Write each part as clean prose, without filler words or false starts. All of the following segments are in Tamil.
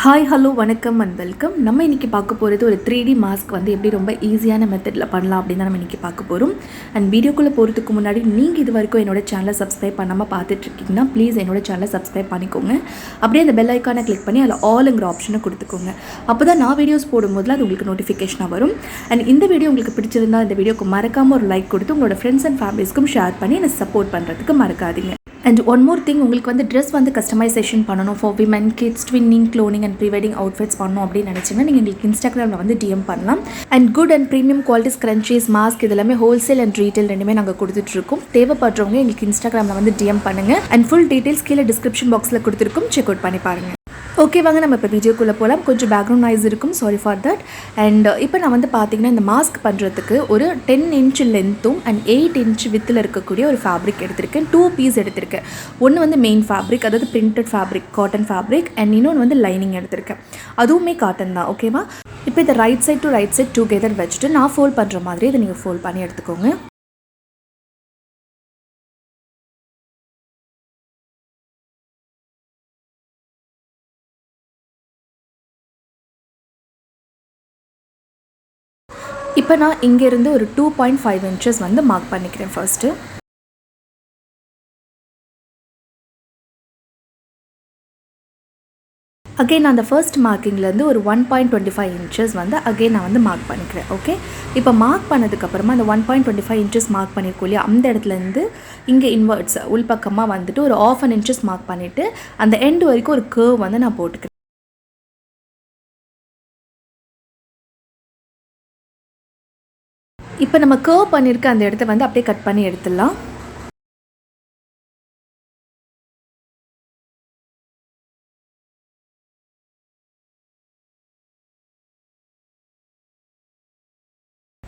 ஹாய் ஹலோ வணக்கம் அண்ட் வெல்கம். நம்ம இன்றைக்கி பார்க்க போகிறது ஒரு 3D மாஸ்க் வந்து எப்படி ரொம்ப ஈஸியான மெத்தடில் பண்ணலாம் அப்படின்னு தான் நம்ம இன்றைக்கி பார்க்க போகிறோம். அண்ட் வீடியோக்குள்ளே போகிறதுக்கு முன்னாடி நீங்கள் இது வரைக்கும் என்னோட சேனலை சப்ஸ்கிரைப் பண்ணாமல் பார்த்துட்ருக்கீங்கன்னா ப்ளீஸ் என்னோட சேனலை சப்ஸ்கிரைப் பண்ணிக்கோங்க. அப்படியே அந்த பெல் ஐக்கானை கிளிக் பண்ணி அதில் ஆளுங்கிற ஆப்ஷனை கொடுத்துக்கோங்க. அப்போ தான் நான் வீடியோஸ் போடும்போது அது உங்களுக்கு நோட்டிஃபிகேஷனாக வரும். அண்ட் இந்த வீடியோ உங்களுக்கு பிடிச்சிருந்தால் இந்த வீடியோக்கு மறக்காமல் ஒரு லைக் கொடுத்து உங்களோட ஃப்ரெண்ட்ஸ் அண்ட் ஃபேமிலிஸ்க்கும் ஷேர் பண்ணி என்னை சப்போர்ட் பண்ணுறதுக்கு மறக்காதீங்க. அண்ட் ஒன் மோர் திங், உங்களுக்கு வந்து ட்ரெஸ் வந்து கஸ்டமைசேஷன் பண்ணணும் for women, kids, twinning, cloning and pre wedding outfits பண்ணணும் அப்படின்னு நினச்சிங்கன்னா நீங்கள் எங்களுக்கு இன்ஸ்டாகிராமில் வந்து டிஎம் பண்ணலாம். And good and premium quality scrunchies, mask இதெல்லாமே ஹோல்சேல் அண்ட் ரீட்டெயில் ரெண்டுமே நாங்கள் கொடுத்துட்ருக்கோம். தேவைப்படுறவங்க எங்களுக்கு இன்ஸ்டாகிராமில் வந்து டிஎம் பண்ணுங்கள். அண்ட் ஃபுல் டீட்டெயில்ஸ் கீழே டிஸ்கிரிப்ஷன் பாக்ஸில் கொடுத்துருக்கோம், செக் அவுட் பண்ணி பாருங்கள். ஓகே வாங்க நம்ம இப்போ வீடியோக்குள்ளே போகலாம். கொஞ்சம் பேக்ரவுண்ட் நாய்ஸ் இருக்கும், சாரி ஃபார் தட். அண்ட் இப்போ நான் வந்து பார்த்தீங்கன்னா இந்த மாஸ்க் பண்ணுறதுக்கு ஒரு 10 இன்ச் லென்த்தும் அண்ட் 8 இன்ச் வித்தில் இருக்கக்கூடிய ஒரு ஃபேப்ரிக் எடுத்திருக்கேன். 2 பீஸ் எடுத்திருக்கேன். ஒன்று வந்து மெயின் ஃபேப்ரிக், அதாவது printed fabric, cotton fabric. And இன்னொன்று வந்து லைனிங் எடுத்திருக்கேன், அதுவுமே காட்டன் தான். ஓகேவா? இப்போ இதை right side to right side together வச்சுட்டு நான் ஃபோல்ட் பண்ணுற மாதிரி இதை நீங்கள் ஃபோல்ட் பண்ணி எடுத்துக்கோங்க. இப்போ நான் இங்கேருந்து ஒரு 2.5 இன்ச்சஸ் வந்து மார்க் பண்ணிக்கிறேன் ஃபர்ஸ்ட்டு. அகெயின் நான் அந்த ஃபர்ஸ்ட் மார்க்கிங்லேருந்து ஒரு 1.25 இன்ச்சஸ் வந்து அகெயின் நான் வந்து மார்க் பண்ணிக்கிறேன். ஓகே, இப்போ மார்க் பண்ணதுக்கப்புறமா அந்த 1.25 இன்ச்சஸ் மார்க் பண்ணியிருக்கோம் இல்லையா, அந்த இடத்துலேருந்து இங்கே இன்வெர்ட்ஸ் உள்பக்கமாக வந்துட்டு ஒரு 1/2 இன்ச்சஸ் மார்க் பண்ணிவிட்டு அந்த எண்டு வரைக்கும் ஒரு கர்வ் வந்து நான் போட்டுக்கிறேன். இப்போ நம்ம கர்வ் பண்ணியிருக்க அந்த இடத்த வந்து அப்படியே கட் பண்ணி எடுத்துடலாம்.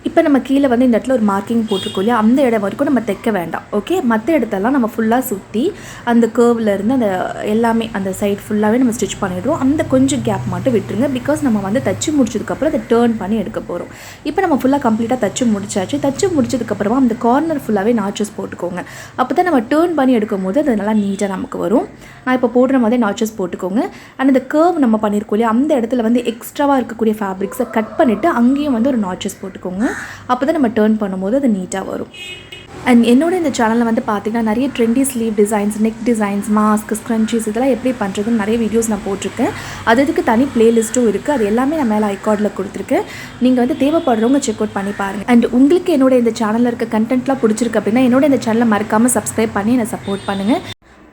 இப்போ நம்ம கீழே வந்து இந்த இடத்துல ஒரு மார்க்கிங் போட்டிருக்கோம் இல்லையா, அந்த இடம் வரைக்கும் நம்ம தைக்க வேண்டாம். ஓகே, மற்ற இடத்தெல்லாம் நம்ம ஃபுல்லாக சுற்றி அந்த கர்வ்லேருந்து அந்த எல்லாமே அந்த சைட் ஃபுல்லாகவே நம்ம ஸ்டிச் பண்ணிடுறோம். அந்த கொஞ்சம் கேப் மட்டும் விட்டுருங்க, பிகாஸ் நம்ம வந்து தச்சு முடிச்சதுக்கப்புறம் அதை டேர்ன் பண்ணி எடுக்க போகிறோம். இப்போ நம்ம ஃபுல்லாக கம்ப்ளீட்டாக தச்சு முடிச்சாச்சு. தச்சு முடிச்சதுக்கப்புறமா அந்த கார்னர் ஃபுல்லாகவே நாச்சஸ் போட்டுக்கோங்க. அப்போ தான் நம்ம டேர்ன் பண்ணி எடுக்கும் போது அது நல்லா நீட்டாக நமக்கு வரும். நான் இப்போ போடுற மாதிரி நாச்சஸ் போட்டுக்கோங்க. அண்ட் அந்த கர்வ் நம்ம பண்ணியிருக்கோம் இல்லையா, அந்த இடத்துல வந்து எக்ஸ்ட்ராவாக இருக்கக்கூடிய ஃபேப்ரிக்ஸை கட் பண்ணிவிட்டு அங்கேயும் வந்து ஒரு நாச்சஸ் போட்டுக்கோங்க. அப்போ தான் நம்ம டேர்ன் பண்ணும்போது அது நீட்டாக வரும். அண்ட் என்னோட இந்த சேனலில் வந்து பார்த்திங்கன்னா நிறைய trendy sleeve designs, neck designs, mask, scrunchies இதெல்லாம் எப்படி பண்ணுறதுன்னு நிறைய வீடியோஸ் நான் போட்டிருக்கேன். அதுக்கு தனி பிளேலிஸ்ட்டும் இருக்குது. அது எல்லாமே நான் மேலே ஐகார்டில் கொடுத்துருக்கேன். நீங்கள் வந்து தேவைப்படுறவங்க செக் அவுட் பண்ணி பாருங்கள். அண்ட் உங்களுக்கு என்னோட இந்த சேனலில் இருக்க கண்டென்ட்லாம் பிடிச்சிருக்கு அப்படின்னா என்னோட இந்த சேனலை மறக்காமல் சப்ஸ்கிரைப் பண்ணி என்னை சப்போர்ட் பண்ணுங்கள்.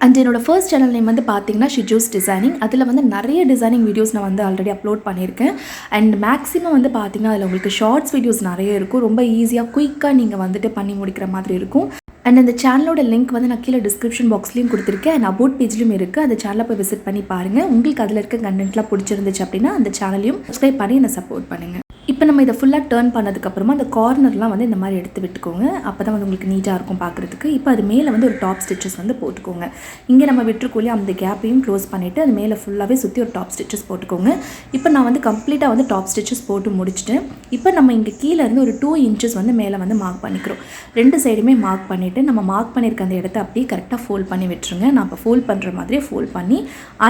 அண்ட் என்னோடய ஃபர்ஸ்ட் சேனல் நேம் வந்து பார்த்தீங்கன்னா ஷிஜூஸ் டிசைனிங். அதில் வந்து நிறைய டிசைனிங் வீடியோஸ் நான் வந்து ஆல்ரெடி அப்லோட் பண்ணியிருக்கேன். அண்ட் மேக்ஸிமம் வந்து பார்த்திங்கன்னா அதில் உங்களுக்கு ஷார்ட்ஸ் வீடியோஸ் நிறைய இருக்கும். ரொம்ப ஈஸியாக குயிக்காக நீங்கள் வந்துட்டு பண்ணி முடிக்கிற மாதிரி இருக்கும். அண்ட் அந்த சேனலோட லிங்க் வந்து நான் கீழே டிஸ்கிரிப்ஷன் பாக்ஸ்லேயும் கொடுத்துருக்கேன். அண்ட் அபவுட் பேஜ்லையும் இருக்குது. அந்த சேனலை போய் விசிட் பண்ணி பாருங்கள். உங்களுக்கு அதில் இருக்க கண்டென்ட்லாம் பிடிச்சிருந்துச்சு அப்படின்னா அந்த சேனலையும் சப்ஸ்கிரைப் பண்ணி என்னை சப்போர்ட் பண்ணுங்கள். இப்போ நம்ம இதை ஃபுல்லாக டேர்ன் பண்ணதுக்கப்புறமா அந்த கார்னர்லாம் வந்து இந்த மாதிரி எடுத்து விட்டுக்கோங்க. அப்போ தான் வந்து உங்களுக்கு நீட்டாக இருக்கும் பார்க்குறதுக்கு. இப்போ அது மேலே வந்து ஒரு டாப் ஸ்டிச்சஸ் வந்து போட்டுக்கோங்க. இங்கே நம்ம விட்டுருக்கோம் அந்த கேப்பையும் க்ளோஸ் பண்ணிவிட்டு அது மேலே ஃபுல்லாகவே சுற்றி ஒரு டாப் ஸ்டிச்சஸ் போட்டுக்கோங்க. இப்போ நான் வந்து கம்ப்ளீட்டாக வந்து டாப் ஸ்டிச்சஸ் போட்டு முடிச்சுட்டேன். இப்போ நம்ம இங்கே கீழே இருந்து ஒரு 2 இன்ச்சஸ் வந்து மேலே வந்து மார்க் பண்ணிக்கிறோம். 2 சைடுமே மார்க் பண்ணிவிட்டு நம்ம மார்க் பண்ணியிருக்க அந்த இடத்த அப்படியே கரெக்டாக ஃபோல்ட் பண்ணி விட்டுருங்க. நான் இப்போ ஃபோல்ட் பண்ணுற மாதிரியே ஃபோல்ட் பண்ணி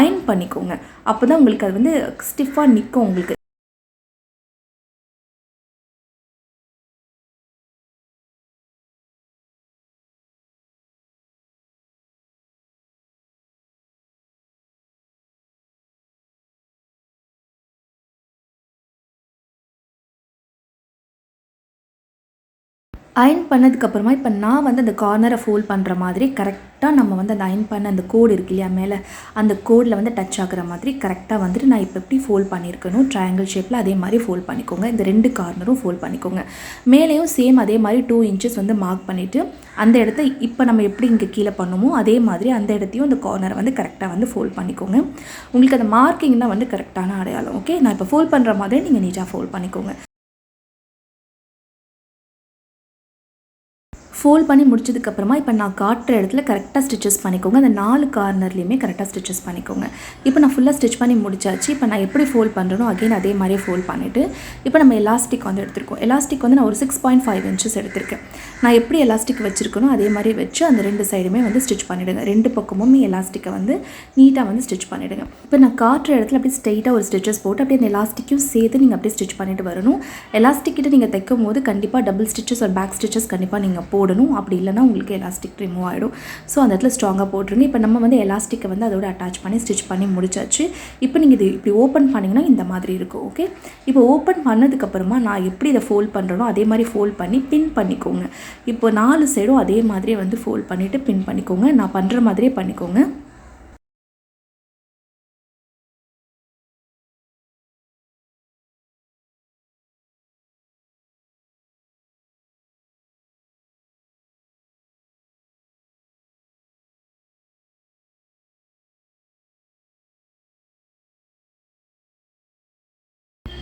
அயர்ன் பண்ணிக்கோங்க. அப்போ தான் உங்களுக்கு அது வந்து ஸ்டிஃபாக நிற்கும். உங்களுக்கு அயர்ன் பண்ணதுக்கப்புறமா இப்போ நான் வந்து அந்த கார்னரை ஃபோல்ட் பண்ணுற மாதிரி கரெக்டாக நம்ம வந்து அந்த அயர்ன் பண்ண அந்த கோடு இருக்கு இல்லையா மேலே, அந்த கோடில் வந்து டச் ஆகிற மாதிரி கரெக்டாக வந்துட்டு நான் இப்போ எப்படி ஃபோல்ட் பண்ணியிருக்கணும் ட்ரையாங்கிள் ஷேப்பில் அதே மாதிரி ஃபோல்ட் பண்ணிக்கோங்க. இந்த 2 கார்னரும் ஃபோல்ட் பண்ணிக்கோங்க. மேலேயும் சேம் அதே மாதிரி 2 இன்ச்சஸ் வந்து மார்க் பண்ணிவிட்டு அந்த இடத்த இப்போ நம்ம எப்படி இங்கே கீழே பண்ணுமோ அதே மாதிரி அந்த இடத்தையும் அந்த கார்னரை வந்து கரெக்டாக வந்து ஃபோல்ட் பண்ணிக்கோங்க. உங்களுக்கு அந்த மார்க்கிங் தான் வந்து கரெக்டான அடையாளம். ஓகே, நான் இப்போ ஃபோல்ட் பண்ணுற மாதிரி நீங்கள் நீட்டாக ஃபோல்ட் பண்ணிக்கோங்க. ஃபோல்ட் பண்ணி முடிச்சதுக்கப்புறமா இப்போ நான் காட்டுற இடத்துல கரெக்டாக ஸ்டிச்சஸ் பண்ணிக்கோங்க. அந்த 4 கார்னர்லேயுமே கரெக்டாக ஸ்டிச்சஸ் பண்ணிக்கோங்க. இப்போ நான் ஃபுல்லாக ஸ்டிச் பண்ணி முடிச்சாச்சு. இப்போ நான் எப்படி ஃபோல்ட் பண்ணுறனோ அகைன் அதே மாதிரியே ஃபோல்ட் பண்ணிவிட்டு இப்போ நம்ம எலாஸ்டிக் வந்து எடுத்துருக்கோம். எலாஸ்டிக் வந்து நான் ஒரு 6.5 இன்ச்சஸ் எடுத்திருக்கேன். நான் எப்படி எலாஸ்டிக் வச்சுருக்கணும் அதே மாதிரி வச்சு அந்த 2 சைடுமே வந்து ஸ்டிச் பண்ணிவிடுங்க. 2 பக்கமும் எலாஸ்டிக்கை வந்து நீட்டாக வந்து ஸ்டிச் பண்ணிவிடுங்க. இப்போ நான் காட்டுற இடத்துல அப்படியே ஸ்ட்ரெயிட்டாக ஒரு ஸ்டிச்சஸ் போட்டு அப்படியே அந்த எலாஸ்டிக்கும் சேர்த்து நீங்கள் அப்படியே ஸ்டிச் பண்ணிட்டு வரணும். எலாஸ்டிக் கிட்ட நீங்கள் தைக்கும் போது கண்டிப்பாக டபுள் ஸ்டிச்சஸ் ஒரு பேக் ஸ்டிச்சஸ் கண்டிப்பாக நீங்கள் போடணும். அப்படி இல்லைனா உங்களுக்கு எலாஸ்டிக் ரிமூவ் ஆகிடும். ஸோ அந்த இடத்துல ஸ்ட்ராங்காக போட்டுருங்க. இப்போ நம்ம வந்து எலாஸ்டிக்கை வந்து அதோட அட்டாச் பண்ணி ஸ்டிச் பண்ணி முடிச்சாச்சு. இப்போ நீங்கள் இது இப்படி ஓப்பன் பண்ணிங்கன்னா இந்த மாதிரி இருக்கும். ஓகே, இப்போ ஓப்பன் பண்ணதுக்கப்புறமா நான் எப்படி இதை ஃபோல்ட் பண்ணுறனோ அதே மாதிரி ஃபோல்ட் பண்ணி பின் பண்ணிக்கோங்க. இப்போ 4 சைடும் அதே மாதிரியே வந்து ஃபோல்ட் பண்ணிவிட்டு பின் பண்ணிக்கோங்க. நான் பண்ணுற மாதிரியே பண்ணிக்கோங்க.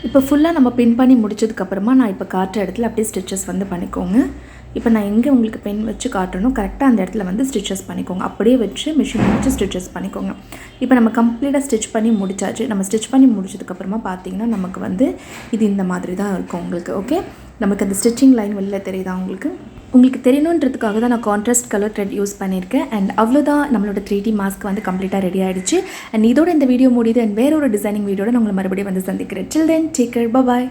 இப்போ ஃபுல்லாக நம்ம பின் பண்ணி முடிச்சதுக்கப்புறமா நான் இப்போ காட்டுற இடத்துல அப்படியே ஸ்டிச்சஸ் வந்து பண்ணிக்கோங்க. இப்போ நான் எங்கே உங்களுக்கு பென் வச்சு காட்டணும் கரெக்டாக அந்த இடத்துல வந்து ஸ்டிச்சஸ் பண்ணிக்கோங்க. அப்படியே வச்சு மிஷின் வச்சு ஸ்டிச்சஸ் பண்ணிக்கோங்க. இப்போ நம்ம கம்ப்ளீட்டாக ஸ்டிச் பண்ணி முடிச்சாச்சு. நம்ம ஸ்டிச் பண்ணி முடிச்சதுக்கப்புறமா பார்த்தீங்கன்னா நமக்கு வந்து இது இந்த மாதிரி தான் இருக்கும் உங்களுக்கு. ஓகே, நமக்கு அந்த ஸ்டிச்சிங் லைன் வெளியில் தெரியுதா உங்களுக்கு தெரியணுன்றதுக்காக தான் நான் கான்ட்ராஸ்ட் கலர் த்ரெட் யூஸ் பண்ணியிருக்கேன். அண்ட் அவ்வளோதான், நம்மளோட 3D மாஸ்க் வந்து கம்ப்ளீட்டாக ரெடி ஆகிடுச்சு. அண்ட் இதோட இந்த வீடியோ முடியுது. அண்ட் வேற ஒரு டிசைனிங் வீடியோட நான் உங்களை மறுபடியும் வந்து சந்திக்கிறேன். Till then take care, bye பாய்.